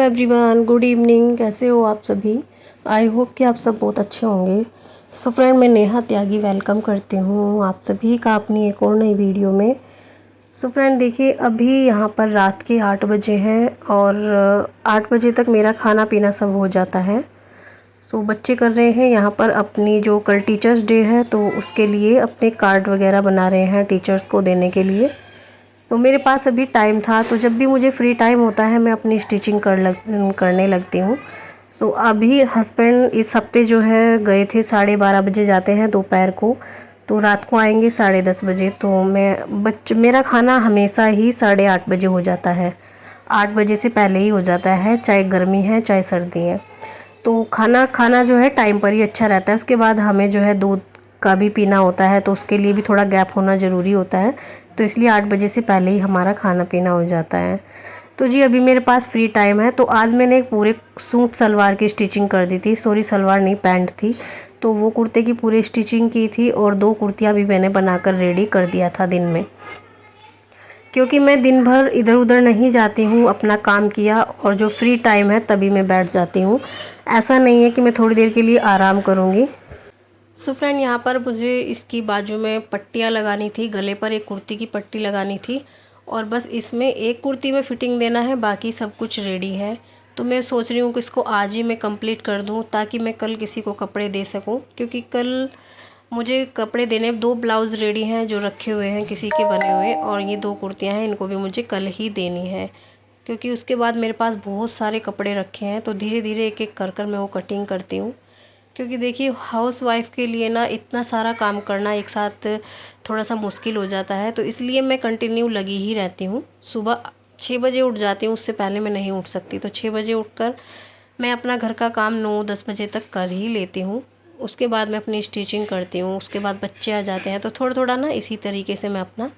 Everyone, good evening. कैसे हो आप सभी? आई होप कि आप सब बहुत अच्छे होंगे। सो फ्रेंड, मैं नेहा त्यागी वेलकम करती हूँ आप सभी का अपनी एक और नई वीडियो में। सो फ्रेंड देखिए, अभी यहाँ पर रात के 8 बजे हैं और 8 बजे तक मेरा खाना पीना सब हो जाता है। सो बच्चे कर रहे हैं यहाँ पर अपनी, जो कल टीचर्स डे है तो उसके लिए अपने कार्ड वगैरह बना रहे हैं टीचर्स को देने के लिए। तो मेरे पास अभी टाइम था, तो जब भी मुझे फ्री टाइम होता है मैं अपनी स्टिचिंग करने लगती हूँ। सो अभी हस्बैंड इस हफ्ते जो है गए थे, 12:30 बजे जाते हैं दोपहर को, तो रात को आएंगे 10:30 बजे। तो मेरा खाना हमेशा ही 8:30 बजे हो जाता है। 8 बजे से पहले ही हो जाता है, चाहे गर्मी है चाहे सर्दी है। तो खाना खाना जो है टाइम पर ही अच्छा रहता है। उसके बाद हमें जो है दूध का भी पीना होता है, तो उसके लिए भी थोड़ा गैप होना ज़रूरी होता है। तो इसलिए 8 बजे से पहले ही हमारा खाना पीना हो जाता है। तो जी अभी मेरे पास फ्री टाइम है, तो आज मैंने एक पूरे सूट सलवार की स्टिचिंग कर दी थी। सॉरी, सलवार नहीं, पैंट थी। तो वो कुर्ते की पूरी स्टिचिंग की थी और 2 कुर्तियाँ भी मैंने बनाकर रेडी कर दिया था दिन में, क्योंकि मैं दिन भर इधर उधर नहीं जाती हूँ। अपना काम किया और जो फ्री टाइम है तभी मैं बैठ जाती हूँ। ऐसा नहीं है कि मैं थोड़ी देर के लिए आराम करूँगी। सो फ्रेंड, यहाँ पर मुझे इसकी बाजू में पट्टियाँ लगानी थी, गले पर एक कुर्ती की पट्टी लगानी थी और बस इसमें एक कुर्ती में फ़िटिंग देना है, बाकी सब कुछ रेडी है। तो मैं सोच रही हूँ कि इसको आज ही मैं कंप्लीट कर दूँ, ताकि मैं कल किसी को कपड़े दे सकूँ। क्योंकि कल मुझे कपड़े देने, 2 ब्लाउज़ रेडी हैं जो रखे हुए हैं किसी के बने हुए, और ये 2 कुर्तियाँ हैं, इनको भी मुझे कल ही देनी है। क्योंकि उसके बाद मेरे पास बहुत सारे कपड़े रखे हैं, तो धीरे धीरे एक एक कर मैं वो कटिंग करती हूँ। क्योंकि देखिए, हाउस वाइफ के लिए ना इतना सारा काम करना एक साथ थोड़ा सा मुश्किल हो जाता है। तो इसलिए मैं कंटिन्यू लगी ही रहती हूँ। सुबह 6 बजे उठ जाती हूँ, उससे पहले मैं नहीं उठ सकती। तो 6 बजे उठकर मैं अपना घर का काम 9-10 बजे तक कर ही लेती हूँ। उसके बाद मैं अपनी स्टिचिंग करती हूँ। उसके बाद बच्चे आ जाते हैं, तो थोड़ा थोड़ा ना इसी तरीके से मैं अपना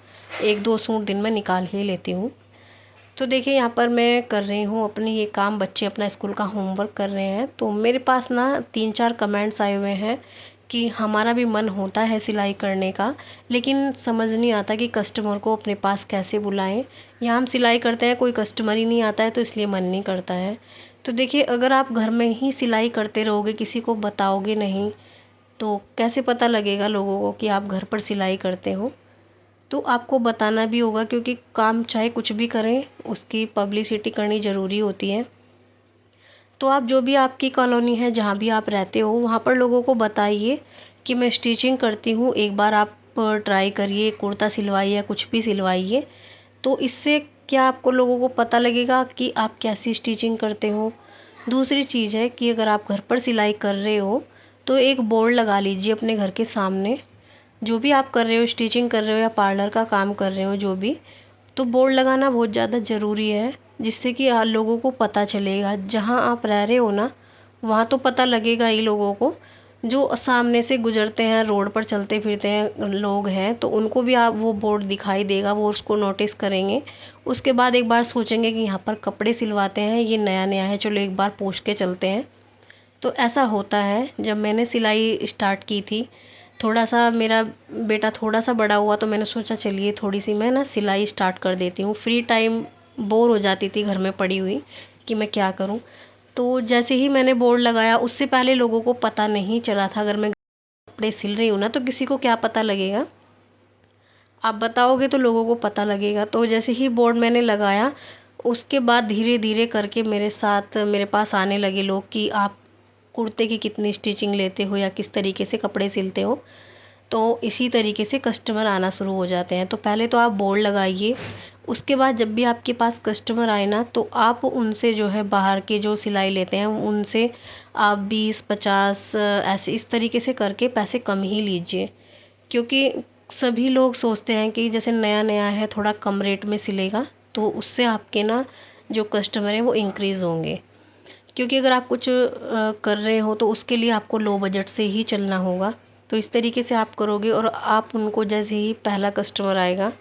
1-2 सूट दिन में निकाल ही लेती हूँ। तो देखिए, यहाँ पर मैं कर रही हूँ अपनी ये काम। बच्चे अपना स्कूल का होमवर्क कर रहे हैं। तो मेरे पास ना 3-4 कमेंट्स आए हुए हैं कि हमारा भी मन होता है सिलाई करने का, लेकिन समझ नहीं आता कि कस्टमर को अपने पास कैसे बुलाएं। यहाँ हम सिलाई करते हैं, कोई कस्टमर ही नहीं आता है, तो इसलिए मन नहीं करता है। तो देखिए, अगर आप घर में ही सिलाई करते रहोगे, किसी को बताओगे नहीं, तो कैसे पता लगेगा लोगों को कि आप घर पर सिलाई करते हो? तो आपको बताना भी होगा, क्योंकि काम चाहे कुछ भी करें, उसकी पब्लिसिटी करनी ज़रूरी होती है। तो आप, जो भी आपकी कॉलोनी है, जहाँ भी आप रहते हो, वहाँ पर लोगों को बताइए कि मैं स्टिचिंग करती हूँ। एक बार आप ट्राई करिए, कुर्ता सिलवाइए या कुछ भी सिलवाइए। तो इससे क्या, आपको लोगों को पता लगेगा कि आप कैसी स्टिचिंग करते हो। दूसरी चीज़ है कि अगर आप घर पर सिलाई कर रहे हो, तो एक बोर्ड लगा लीजिए अपने घर के सामने। जो भी आप कर रहे हो, स्टिचिंग कर रहे हो या पार्लर का काम कर रहे हो, जो भी, तो बोर्ड लगाना बहुत ज़्यादा ज़रूरी है, जिससे कि लोगों को पता चलेगा। जहाँ आप रह रहे हो ना, वहाँ तो पता लगेगा ही लोगों को। जो सामने से गुजरते हैं, रोड पर चलते फिरते हैं लोग हैं, तो उनको भी आप वो बोर्ड दिखाई देगा, वो उसको नोटिस करेंगे। उसके बाद एक बार सोचेंगे कि यहाँ पर कपड़े सिलवाते हैं, ये नया नया है, चलो एक बार पूछ के चलते हैं। तो ऐसा होता है। जब मैंने सिलाई स्टार्ट की थी, थोड़ा सा मेरा बेटा थोड़ा सा बड़ा हुआ, तो मैंने सोचा चलिए थोड़ी सी मैं ना सिलाई स्टार्ट कर देती हूँ। फ्री टाइम बोर हो जाती थी घर में पड़ी हुई कि मैं क्या करूँ। तो जैसे ही मैंने बोर्ड लगाया, उससे पहले लोगों को पता नहीं चला था। अगर मैं कपड़े सिल रही हूँ ना, तो किसी को क्या पता लगेगा? आप बताओगे तो लोगों को पता लगेगा। तो जैसे ही बोर्ड मैंने लगाया, उसके बाद धीरे धीरे करके मेरे पास आने लगे लोग कि आप कुर्ते की कितनी स्टिचिंग लेते हो या किस तरीके से कपड़े सिलते हो। तो इसी तरीके से कस्टमर आना शुरू हो जाते हैं। तो पहले तो आप बोर्ड लगाइए। उसके बाद जब भी आपके पास कस्टमर आए ना, तो आप उनसे जो है, बाहर के जो सिलाई लेते हैं उनसे आप 20-50 ऐसे इस तरीके से करके पैसे कम ही लीजिए। क्योंकि सभी लोग सोचते हैं कि जैसे नया नया है, थोड़ा कम रेट में सिलेगा, तो उससे आपके ना जो कस्टमर हैं वो इंक्रीज़ होंगे। क्योंकि अगर आप कुछ कर रहे हो, तो उसके लिए आपको लो बजट से ही चलना होगा। तो इस तरीके से आप करोगे, और आप उनको, जैसे ही पहला कस्टमर आएगा,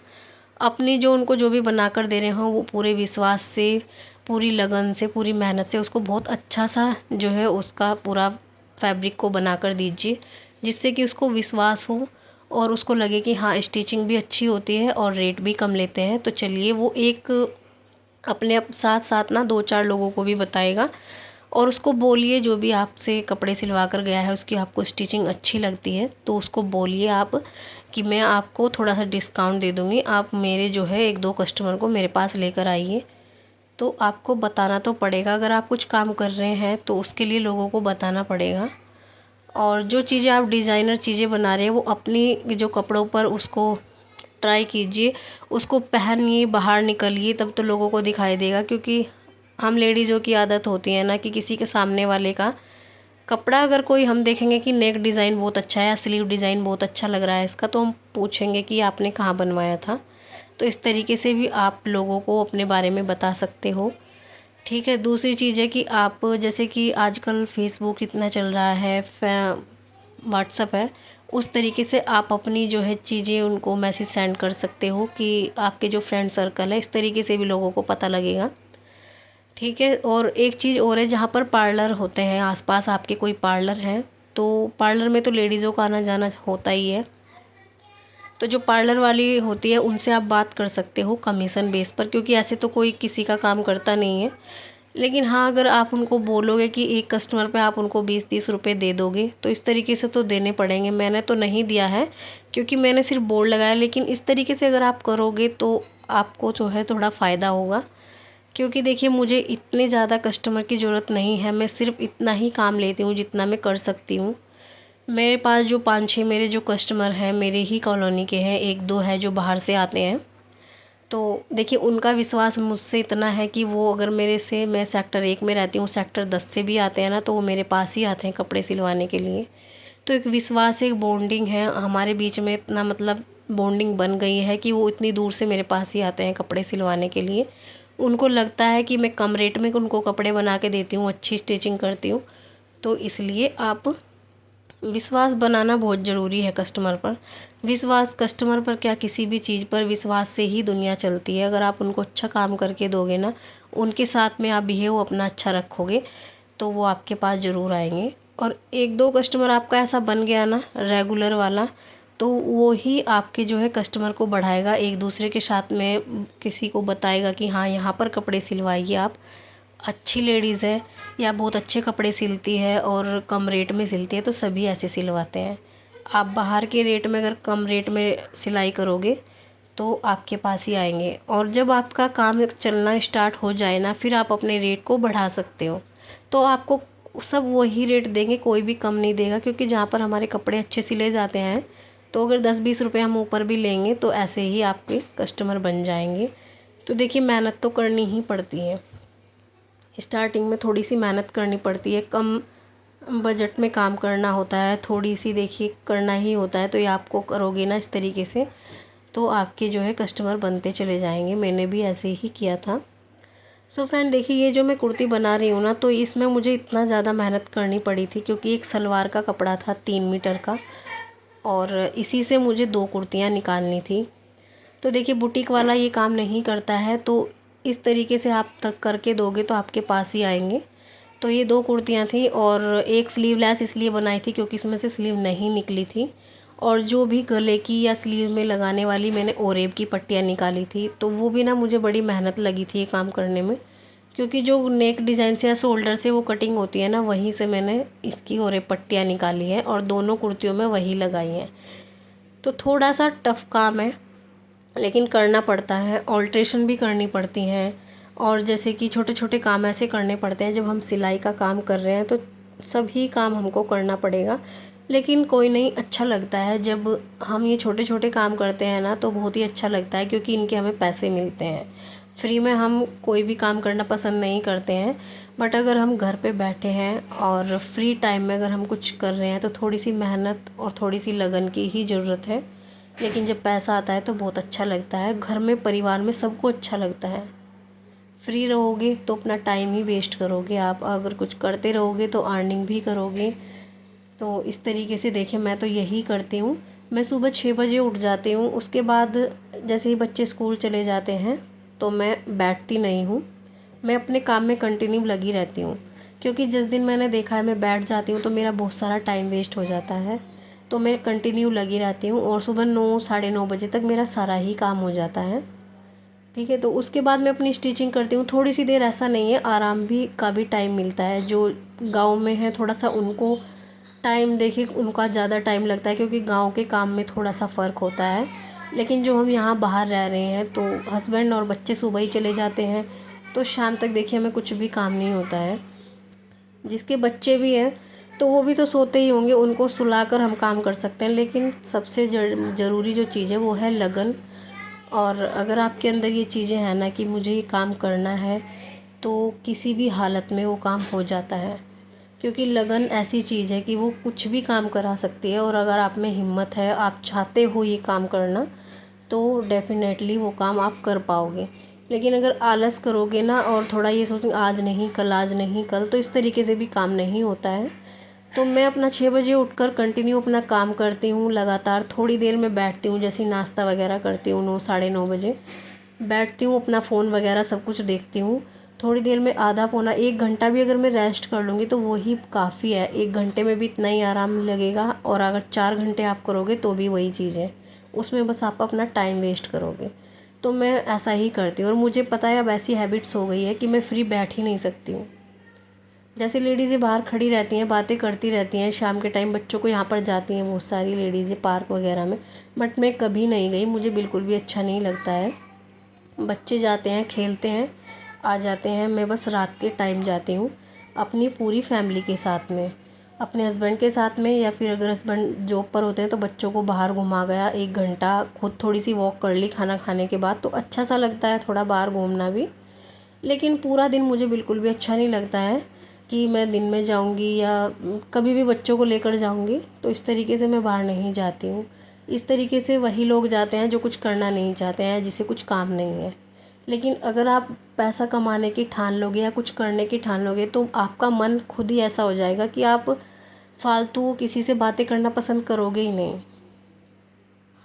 अपनी जो उनको जो भी बना कर दे रहे हो, वो पूरे विश्वास से, पूरी लगन से, पूरी मेहनत से उसको बहुत अच्छा सा जो है उसका पूरा फैब्रिक को बना कर दीजिए, जिससे कि उसको विश्वास हो और उसको लगे कि हाँ, स्टिचिंग भी अच्छी होती है और रेट भी कम लेते हैं। तो चलिए, वो एक अपने साथ साथ ना 2-4 लोगों को भी बताएगा। और उसको बोलिए, जो भी आपसे कपड़े सिलवा कर गया है उसकी आपको स्टिचिंग अच्छी लगती है तो उसको बोलिए आप कि मैं आपको थोड़ा सा डिस्काउंट दे दूँगी, आप मेरे जो है 1-2 कस्टमर को मेरे पास लेकर आइए। तो आपको बताना तो पड़ेगा, अगर आप कुछ काम कर रहे हैं तो उसके लिए लोगों को बताना पड़ेगा। और जो चीज़ें आप डिज़ाइनर चीज़ें बना रहे हैं वो अपनी जो कपड़ों पर उसको ट्राई कीजिए, उसको पहनिए, बाहर निकलिए, तब तो लोगों को दिखाई देगा। क्योंकि हम लेडीज़ों की आदत होती है ना कि किसी के सामने वाले का कपड़ा अगर कोई हम देखेंगे कि नेक डिज़ाइन बहुत अच्छा है या स्लीव डिज़ाइन बहुत अच्छा लग रहा है इसका, तो हम पूछेंगे कि आपने कहाँ बनवाया था। तो इस तरीके से भी आप लोगों को अपने बारे में बता सकते हो। ठीक है। दूसरी चीज़ है कि आप जैसे कि आजकल फेसबुक इतना चल रहा है, व्हाट्सअप है, उस तरीके से आप अपनी जो है चीज़ें उनको मैसेज सेंड कर सकते हो कि आपके जो फ्रेंड सर्कल है, इस तरीके से भी लोगों को पता लगेगा। ठीक है। और एक चीज़ और है, जहाँ पर पार्लर होते हैं, आसपास आपके कोई पार्लर है तो पार्लर में तो लेडीज़ों का आना जाना होता ही है। तो जो पार्लर वाली होती है उनसे आप बात कर सकते हो कमीशन बेस पर, क्योंकि ऐसे तो कोई किसी का काम करता नहीं है। लेकिन हाँ, अगर आप उनको बोलोगे कि एक कस्टमर पे आप उनको 20-30 रुपए दे दोगे तो इस तरीके से तो देने पड़ेंगे। मैंने तो नहीं दिया है क्योंकि मैंने सिर्फ बोर्ड लगाया, लेकिन इस तरीके से अगर आप करोगे तो आपको जो है थोड़ा फ़ायदा होगा। क्योंकि देखिए, मुझे इतने ज़्यादा कस्टमर की ज़रूरत नहीं है, मैं सिर्फ इतना ही काम लेती हूँ जितना मैं कर सकती हूँ। मेरे पास जो 5-6 मेरे जो कस्टमर हैं मेरे ही कॉलोनी के हैं, 1-2 है जो बाहर से आते हैं। तो देखिए, उनका विश्वास मुझसे इतना है कि वो अगर मेरे से, मैं सेक्टर 1 में रहती हूँ, सेक्टर 10 से भी आते हैं ना, तो वो मेरे पास ही आते हैं कपड़े सिलवाने के लिए। तो एक विश्वास, एक बॉन्डिंग है हमारे बीच में, इतना मतलब बॉन्डिंग बन गई है कि वो इतनी दूर से मेरे पास ही आते हैं कपड़े सिलवाने के लिए। उनको लगता है कि मैं कम रेट में उनको कपड़े बना के देती हूँ, अच्छी स्टिचिंग करती हूँ। तो इसलिए आप विश्वास बनाना बहुत ज़रूरी है कस्टमर पर। विश्वास कस्टमर पर क्या, किसी भी चीज़ पर विश्वास से ही दुनिया चलती है। अगर आप उनको अच्छा काम करके दोगे ना, उनके साथ में आप बिहेव अपना अच्छा रखोगे, तो वो आपके पास ज़रूर आएंगे। और 1-2 कस्टमर आपका ऐसा बन गया ना रेगुलर वाला, तो वो ही आपके जो है कस्टमर को बढ़ाएगा, एक दूसरे के साथ में किसी को बताएगा कि हाँ, यहाँ पर कपड़े सिलवाइए आप, अच्छी लेडीज़ है या बहुत अच्छे कपड़े सिलती है और कम रेट में सिलती है, तो सभी ऐसे सिलवाते हैं। आप बाहर के रेट में अगर कम रेट में सिलाई करोगे तो आपके पास ही आएंगे। और जब आपका काम चलना स्टार्ट हो जाए ना, फिर आप अपने रेट को बढ़ा सकते हो। तो आपको सब वही रेट देंगे, कोई भी कम नहीं देगा। क्योंकि जहाँ पर हमारे कपड़े अच्छे सिले जाते हैं, तो अगर 10-20 रुपये हम ऊपर भी लेंगे तो ऐसे ही आपके कस्टमर बन जाएंगे। तो देखिए, मेहनत तो करनी ही पड़ती है। स्टार्टिंग में थोड़ी सी मेहनत करनी पड़ती है, कम बजट में काम करना होता है, थोड़ी सी देखिए करना ही होता है। तो ये आपको करोगे ना इस तरीके से, तो आपके जो है कस्टमर बनते चले जाएंगे। मैंने भी ऐसे ही किया था। सो फ्रेंड, देखिए, ये जो मैं कुर्ती बना रही हूँ ना, तो इसमें मुझे इतना ज़्यादा मेहनत करनी पड़ी थी क्योंकि एक सलवार का कपड़ा था 3 मीटर का, और इसी से मुझे 2 कुर्तियाँ निकालनी थी। तो देखिए, बुटीक वाला ये काम नहीं करता है, तो इस तरीके से आप तक करके दोगे तो आपके पास ही आएंगे। तो ये 2 कुर्तियाँ थी, और एक स्लीवलेस इसलिए बनाई थी क्योंकि इसमें से स्लीव नहीं निकली थी। और जो भी गले की या स्लीव में लगाने वाली मैंने ओरेब की पट्टियाँ निकाली थी, तो वो भी ना मुझे बड़ी मेहनत लगी थी ये काम करने में। क्योंकि जो नेक डिज़ाइन से या शोल्डर से वो कटिंग होती है ना, वहीं से मैंने इसकी ओरेब पट्टियाँ निकाली हैं और दोनों कुर्तियों में वही लगाई हैं। तो थोड़ा सा टफ काम है, लेकिन करना पड़ता है। ऑल्ट्रेशन भी करनी पड़ती हैं, और जैसे कि छोटे छोटे काम ऐसे करने पड़ते हैं। जब हम सिलाई का काम कर रहे हैं तो सभी काम हमको करना पड़ेगा, लेकिन कोई नहीं, अच्छा लगता है जब हम ये छोटे छोटे काम करते हैं ना, तो बहुत ही अच्छा लगता है क्योंकि इनके हमें पैसे मिलते हैं। फ्री में हम कोई भी काम करना पसंद नहीं करते हैं, बट अगर हम घर पे बैठे हैं और फ्री टाइम में अगर हम कुछ कर रहे हैं तो थोड़ी सी मेहनत और थोड़ी सी लगन की ही ज़रूरत है। लेकिन जब पैसा आता है तो बहुत अच्छा लगता है, घर में परिवार में सबको अच्छा लगता है। फ्री रहोगे तो अपना टाइम ही वेस्ट करोगे, आप अगर कुछ करते रहोगे तो अर्निंग भी करोगे। तो इस तरीके से देखिए, मैं तो यही करती हूँ। मैं सुबह 6 बजे उठ जाती हूँ, उसके बाद जैसे ही बच्चे स्कूल चले जाते हैं तो मैं बैठती नहीं हूँ, मैं अपने काम में कंटिन्यू लगी रहती हूँ। क्योंकि जिस दिन मैंने देखा है मैं बैठ जाती हूँ तो मेरा बहुत सारा टाइम वेस्ट हो जाता है। तो मैं कंटिन्यू लगी रहती हूँ और सुबह 9 साढ़े 9 बजे तक मेरा सारा ही काम हो जाता है। ठीक है। तो उसके बाद मैं अपनी स्टिचिंग करती हूँ। थोड़ी सी देर ऐसा नहीं है, आराम भी का भी टाइम मिलता है। जो गांव में है थोड़ा सा उनको टाइम देखिए उनका ज़्यादा टाइम लगता है, क्योंकि गांव के काम में थोड़ा सा फ़र्क होता है। लेकिन जो हम यहाँ बाहर रह रहे हैं तो हस्बैंड और बच्चे सुबह ही चले जाते हैं, तो शाम तक देखिए हमें कुछ भी काम नहीं होता है। जिसके बच्चे भी हैं तो वो भी तो सोते ही होंगे, उनको सुलाकर हम काम कर सकते हैं। लेकिन सबसे ज़रूरी जो चीज़ है वो है लगन। और अगर आपके अंदर ये चीज़ें हैं ना कि मुझे ये काम करना है, तो किसी भी हालत में वो काम हो जाता है। क्योंकि लगन ऐसी चीज़ है कि वो कुछ भी काम करा सकती है। और अगर आप में हिम्मत है, आप चाहते हो ये काम करना, तो डेफ़िनेटली वो काम आप कर पाओगे। लेकिन अगर आलस करोगे ना और थोड़ा ये सोचोगे आज नहीं कल, आज नहीं कल, तो इस तरीके से भी काम नहीं होता है। तो मैं अपना 6 बजे उठकर कंटिन्यू अपना काम करती हूँ लगातार। थोड़ी देर में बैठती हूँ, जैसे नाश्ता वगैरह करती हूँ 9 साढ़े 9 बजे बैठती हूँ, अपना फ़ोन वगैरह सब कुछ देखती हूँ। थोड़ी देर में आधा पौना 1 घंटा भी अगर मैं रेस्ट कर लूँगी तो वही काफ़ी है। 1 घंटे में भी इतना ही आराम लगेगा, और अगर 4 घंटे आप करोगे तो भी वही चीज़ है, उसमें बस आप अपना टाइम वेस्ट करोगे। तो मैं ऐसा ही करती हूँ। और मुझे पता है अब ऐसी हैबिट्स हो गई है कि मैं फ्री बैठ ही नहीं सकती हूँ। जैसे लेडीज़ें बाहर खड़ी रहती हैं, बातें करती रहती हैं, शाम के टाइम बच्चों को यहाँ पर जाती हैं बहुत सारी लेडीज़ें पार्क वगैरह में, बट मैं कभी नहीं गई, मुझे बिल्कुल भी अच्छा नहीं लगता है। बच्चे जाते हैं, खेलते हैं, आ जाते हैं। मैं बस रात के टाइम जाती हूँ अपनी पूरी फैमिली के साथ में, अपने हस्बैंड के साथ में, या फिर अगर हस्बैंड जॉब पर होते हैं तो बच्चों को बाहर घुमा गया 1 घंटा, खुद थोड़ी सी वॉक कर ली खाना खाने के बाद, तो अच्छा सा लगता है थोड़ा बाहर घूमना भी। लेकिन पूरा दिन मुझे बिल्कुल भी अच्छा नहीं लगता है कि मैं दिन में जाऊंगी या कभी भी बच्चों को लेकर जाऊंगी, तो इस तरीके से मैं बाहर नहीं जाती हूँ। इस तरीके से वही लोग जाते हैं जो कुछ करना नहीं चाहते हैं, जिसे कुछ काम नहीं है। लेकिन अगर आप पैसा कमाने की ठान लोगे या कुछ करने की ठान लोगे, तो आपका मन खुद ही ऐसा हो जाएगा कि आप फालतू किसी से बातें करना पसंद करोगे ही नहीं।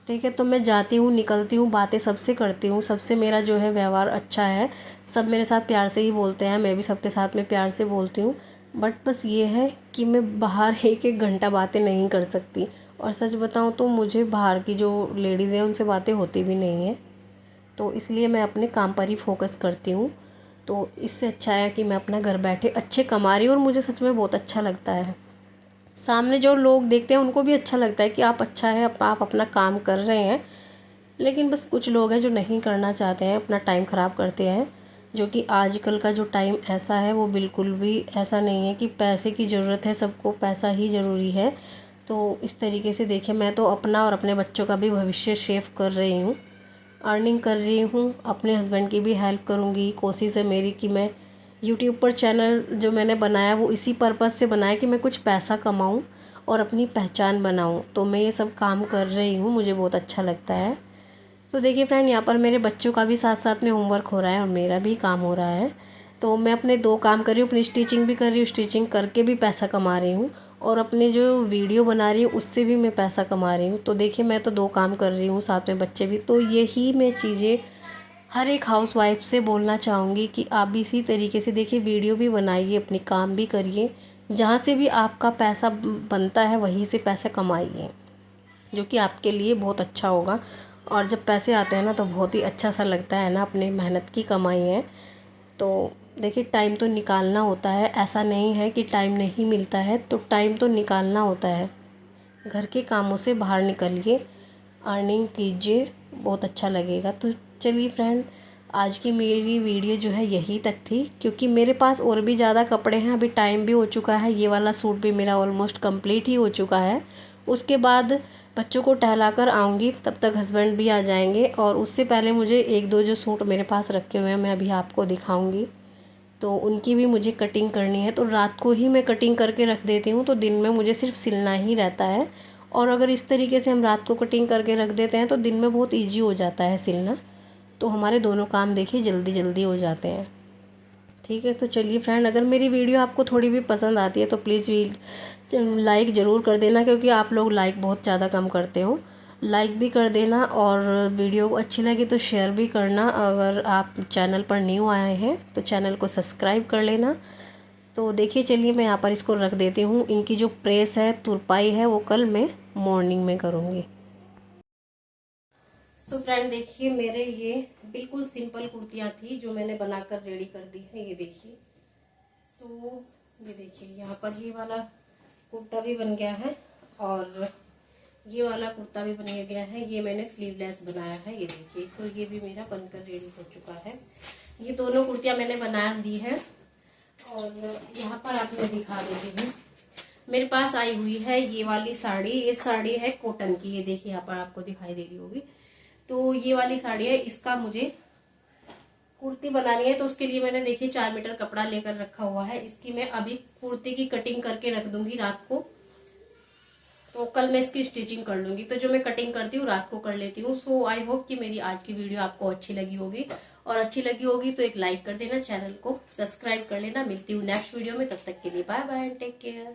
ठीक है। तो मैं जाती हूँ, निकलती हूँ, बातें सबसे करती हूँ, सबसे मेरा जो है व्यवहार अच्छा है, सब मेरे साथ प्यार से ही बोलते हैं, मैं भी सबके साथ में प्यार से बोलती हूँ। बट बस ये है कि मैं बाहर 1-1 घंटा बातें नहीं कर सकती। और सच बताऊँ तो मुझे बाहर की जो लेडीज़ हैं उनसे बातें होती भी नहीं हैं, तो इसलिए मैं अपने काम पर ही फोकस करती हूँ। तो इससे अच्छा है कि मैं अपना घर बैठे अच्छे कमा रही हूँ, और मुझे सच में बहुत अच्छा लगता है। सामने जो लोग देखते हैं उनको भी अच्छा लगता है कि आप अच्छा है, आप अपना काम कर रहे हैं। लेकिन बस कुछ लोग हैं जो नहीं करना चाहते हैं, अपना टाइम ख़राब करते हैं। जो कि आजकल का जो टाइम ऐसा है वो बिल्कुल भी ऐसा नहीं है कि पैसे की ज़रूरत है, सबको पैसा ही ज़रूरी है। तो इस तरीके से देखिए, मैं तो अपना और अपने बच्चों का भी भविष्य सेव कर रही हूँ, अर्निंग कर रही हूँ, अपने हस्बैंड की भी हेल्प करूँगी। कोशिश है मेरी कि मैं यूट्यूब पर चैनल जो मैंने बनाया वो इसी पर्पज़ से बनाया कि मैं कुछ पैसा कमाऊँ और अपनी पहचान बनाऊँ। तो मैं ये सब काम कर रही हूँ, मुझे बहुत अच्छा लगता है। तो देखिए फ्रेंड, यहाँ पर मेरे बच्चों का भी साथ साथ में होमवर्क हो रहा है और मेरा भी काम हो रहा है। तो मैं अपने 2 काम कर रही हूँ, अपनी स्टिचिंग भी कर रही हूँ, स्टिचिंग करके भी पैसा कमा रही हूँ, और अपने जो वीडियो बना रही हूँ उससे भी मैं पैसा कमा रही हूँ। तो देखिए मैं तो 2 काम कर रही हूँ, साथ में बच्चे भी। तो यही मैं चीज़ें हर एक हाउसवाइफ से बोलना चाहूँगी कि आप भी इसी तरीके से देखिए, वीडियो भी बनाइए, अपनी काम भी करिए, जहाँ से भी आपका पैसा बनता है वहीं से पैसा कमाइए, जो कि आपके लिए बहुत अच्छा होगा। और जब पैसे आते हैं ना तो बहुत ही अच्छा सा लगता है ना, अपनी मेहनत की कमाई है। तो देखिए टाइम तो निकालना होता है, ऐसा नहीं है कि टाइम नहीं मिलता है, तो टाइम तो निकालना होता है। घर के कामों से बाहर निकलिए, अर्निंग कीजिए, बहुत अच्छा लगेगा। तो चलिए फ्रेंड, आज की मेरी वीडियो जो है यही तक थी, क्योंकि मेरे पास और भी ज़्यादा कपड़े हैं, अभी टाइम भी हो चुका है, ये वाला सूट भी मेरा ऑलमोस्ट कंप्लीट ही हो चुका है। उसके बाद बच्चों को टहला कर आऊँगी, तब तक हस्बैंड भी आ जाएंगे, और उससे पहले मुझे 1-2 जो सूट मेरे पास रखे हुए हैं मैं अभी आपको दिखाऊँगी, तो उनकी भी मुझे कटिंग करनी है। तो रात को ही मैं कटिंग करके रख देती हूँ, तो दिन में मुझे सिर्फ सिलना ही रहता है। और अगर इस तरीके से हम रात को कटिंग करके रख देते हैं तो दिन में बहुत इजी हो जाता है सिलना, तो हमारे दोनों काम देखिए जल्दी जल्दी हो जाते हैं। ठीक है। तो चलिए फ्रेंड, अगर मेरी वीडियो आपको थोड़ी भी पसंद आती है तो प्लीज़ लाइक ज़रूर कर देना, क्योंकि आप लोग लाइक बहुत ज़्यादा कम करते हो। लाइक भी कर देना, और वीडियो अच्छी लगी तो शेयर भी करना। अगर आप चैनल पर न्यू आए हैं तो चैनल को सब्सक्राइब कर लेना। तो देखिए चलिए, मैं यहाँ पर इसको रख देती हूँ। इनकी जो प्रेस है, तुरपाई है, वो कल मैं मॉर्निंग में करूँगी। तो फ्रेंड देखिए, मेरे ये बिल्कुल सिंपल कुर्तियाँ थी जो मैंने बनाकर रेडी कर दी है। ये देखिए, तो ये देखिए यहाँ पर ये वाला कुर्ता भी बन गया है और ये वाला कुर्ता भी बन गया है। ये मैंने स्लीवलेस बनाया है। ये देखिए, तो ये भी मेरा बनकर रेडी हो चुका है। ये दोनों कुर्तियाँ मैंने बना दी है और यहाँ पर आपको दिखा देती हूँ। मेरे पास आई हुई है ये वाली साड़ी। ये साड़ी है कॉटन की। ये देखिए यहाँ पर आपको दिखाई दे रही होगी। तो ये वाली साड़ी है, इसका मुझे कुर्ती बनानी है। तो उसके लिए मैंने देखिए 4 मीटर कपड़ा लेकर रखा हुआ है। इसकी मैं अभी कुर्ती की कटिंग करके रख दूंगी रात को, तो कल मैं इसकी स्टिचिंग कर लूंगी। तो जो मैं कटिंग करती हूँ रात को कर लेती हूँ। सो आई होप कि मेरी आज की वीडियो आपको अच्छी लगी होगी, और अच्छी लगी होगी तो एक लाइक कर देना, चैनल को सब्सक्राइब कर लेना। मिलती हूँ नेक्स्ट वीडियो में, तब तक के लिए bye bye and take care.